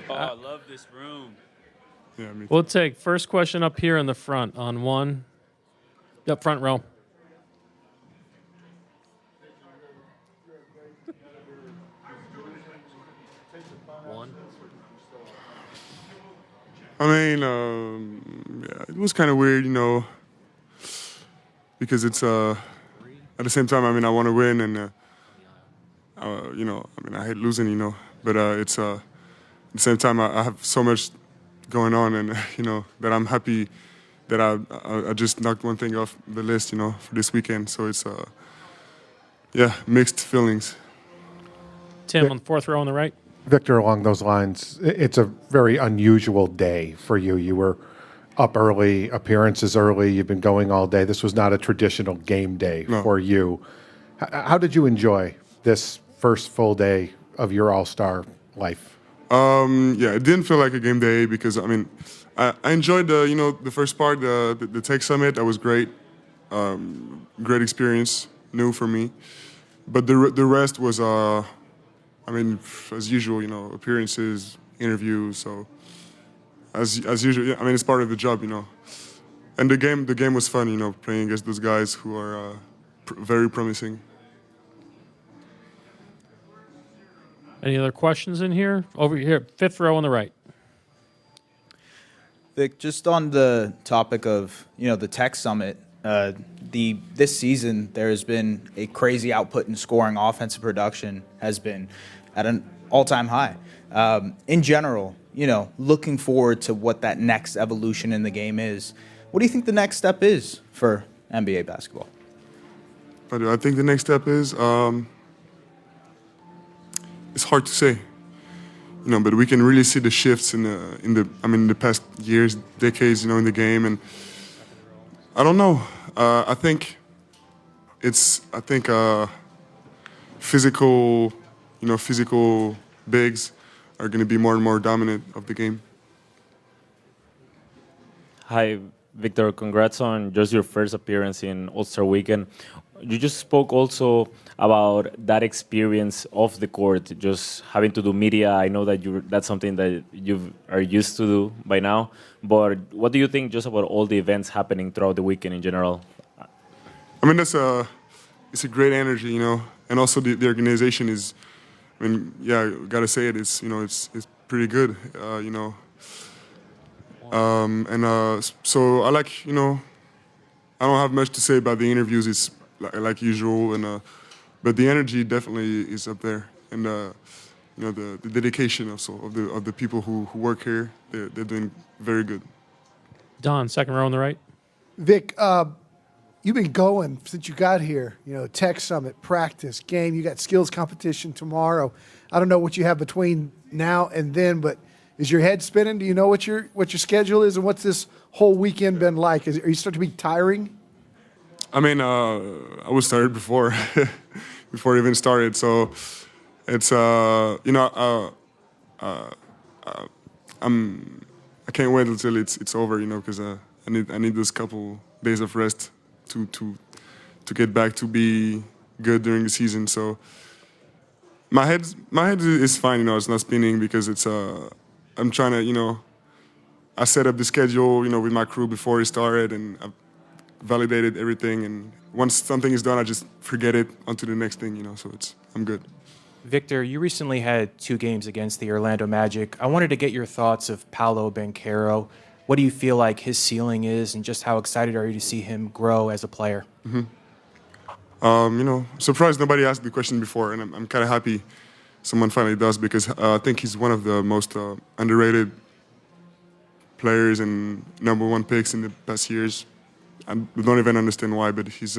Oh, I love this room. Yeah, me too. We'll take first question up here in the front on one. Yep, front row. One. I mean, yeah, it was kind of weird, because it's at the same time. I mean, I want to win, and I mean, I hate losing, but it's at the same time I have so much going on, and that I'm happy that I just knocked one thing off the list, for this weekend. So it's yeah, mixed feelings. Tim on the fourth row on the right. Victor, along those lines, it's a very unusual day for you. You were up early, appearances early. You've been going all day. This was not a traditional game day for you. How did you enjoy this first full day of your All-Star life? Yeah, it didn't feel like a game day because I mean, I enjoyed the first part, the tech summit. That was great, great experience, new for me. But the rest was I mean, as usual, appearances, interviews. So as usual, yeah, I mean, it's part of the job, And the game was fun, playing against those guys who are very promising. Any other questions in here? Over here, fifth row on the right. Vic, just on the topic of the Tech Summit, this season there has been a crazy output in scoring. Offensive production has been at an all-time high. In general, looking forward to what that next evolution in the game is. What do you think the next step is for NBA basketball? What do I think the next step is? It's hard to say, but we can really see the shifts in the past years, decades, in the game, and I don't know. I think physical bigs are going to be more and more dominant of the game. Hi, Victor. Congrats on just your first appearance in All-Star Weekend. You just spoke also about that experience off the court, just having to do media. I know that that's something that you are used to do by now. But what do you think just about all the events happening throughout the weekend in general? I mean, it's a great energy, and also the organization is. I mean, yeah, gotta say it. It's it's pretty good, So I like I don't have much to say about the interviews. It's like usual, and but the energy definitely is up there, and the dedication also of the people who work here. They're doing very good. Don, second row on the right. Vic, you've been going since you got here. Tech Summit, practice, game. You got skills competition tomorrow. I don't know what you have between now and then, but is your head spinning? Do you know what your schedule is, and what's this whole weekend been like? Are you starting to be tiring? I mean, I was tired before before it even started. So it's I can't wait until it's over. Because I need this couple days of rest to get back to be good during the season. So my head is fine. It's not spinning because it's I'm trying to I set up the schedule with my crew before it started, and I've validated everything, and once something is done, I just forget it onto the next thing. So I'm good. Victor, you recently had 2 games against the Orlando Magic. I wanted to get your thoughts of Paolo Banchero. What do you feel like his ceiling is, and just how excited are you to see him grow as a player? Surprised nobody asked the question before, and I'm kind of happy someone finally does, because I think he's one of the most underrated players and #1 picks in the past years. I don't even understand why, but he's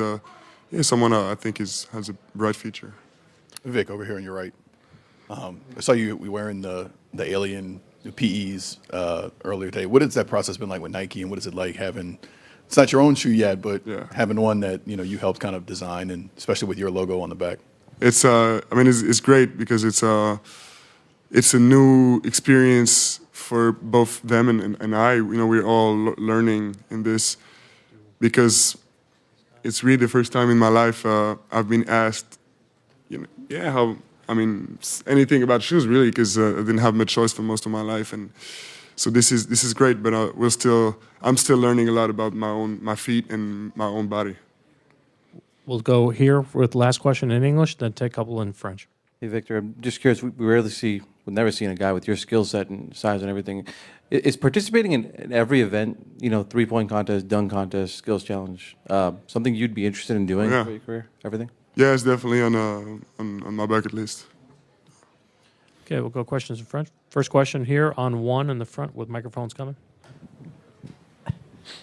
someone I think has a bright future. Vic, over here on your right. I saw you wearing the alien PEs earlier today. What has that process been like with Nike, and what is it like having? It's not your own shoe yet, but having one that you helped kind of design, and especially with your logo on the back. It's it's great because it's a new experience for both them and I. We're all learning in this because it's really the first time in my life I've been asked, how I mean, anything about shoes really, because I didn't have much choice for most of my life, and so this is great. But I'm still learning a lot about my feet and my own body. We'll go here with last question in English, then take a couple in French. Hey, Victor, I'm just curious. We we've never seen a guy with your skill set and size and everything. Is participating in every event, 3-point contest, dunk contest, skills challenge, something you'd be interested in doing for your career? Everything? Yeah, it's definitely on my bucket list. Okay, we'll go questions in French. First question here on one in the front with microphones coming.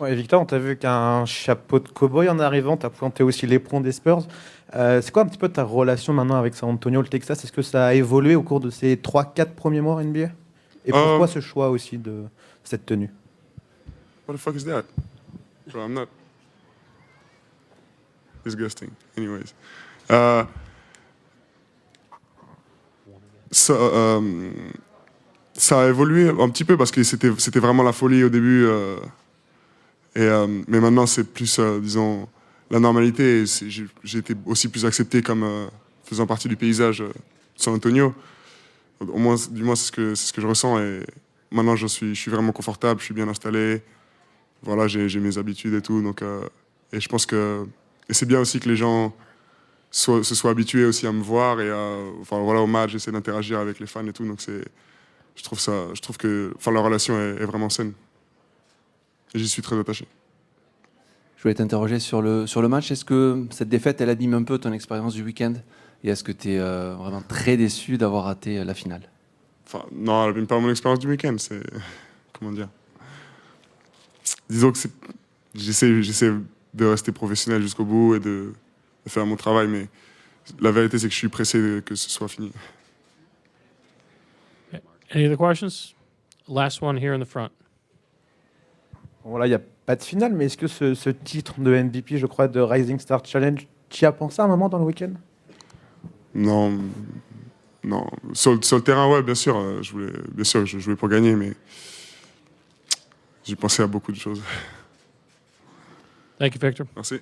Ouais, Victor, on t'a vu qu'un chapeau de cow-boy en arrivant, tu as pointé aussi l'éperon des Spurs. C'est quoi un petit peu ta relation maintenant avec San Antonio, le Texas? Est-ce que ça a évolué au cours de ces 3-4 premiers mois en NBA? Et pourquoi ce choix aussi de cette tenue? What the fuck is that? Bro, I'm not disgusting. Anyways. Ça a évolué un petit peu parce que c'était vraiment la folie au début. Mais maintenant, c'est plus, disons, la normalité. J'ai été aussi plus accepté comme faisant partie du paysage de San Antonio. Du moins, c'est ce que je ressens. Et maintenant, je suis vraiment confortable, je suis bien installé. Voilà, j'ai mes habitudes et tout. Donc, et je pense que c'est bien aussi que les gens se soient habitués aussi à me voir et voilà, au match, j'essaie d'interagir avec les fans et tout. Donc, je trouve que la relation est vraiment saine. Et j'y suis très attaché. Je voulais t'interroger sur le match. Est-ce que cette défaite, elle abîme un peu ton expérience du week-end? Et est-ce que tu es vraiment très déçu d'avoir raté la finale? Enfin, non, elle n'abîme pas mon expérience du week-end. C'est... Comment dire? Disons que j'essaie de rester professionnel jusqu'au bout et de faire mon travail. Mais la vérité, c'est que je suis pressé que ce soit fini. Any other questions? Last one here in the front. Voilà, il n'y a pas de finale, mais est-ce que ce titre de MVP, je crois, de Rising Star Challenge, tu y as pensé à un moment dans le week-end? Non. Sur le terrain, ouais, bien sûr. Je jouais pour gagner, mais j'ai pensé à beaucoup de choses. Thank you, Victor. Merci.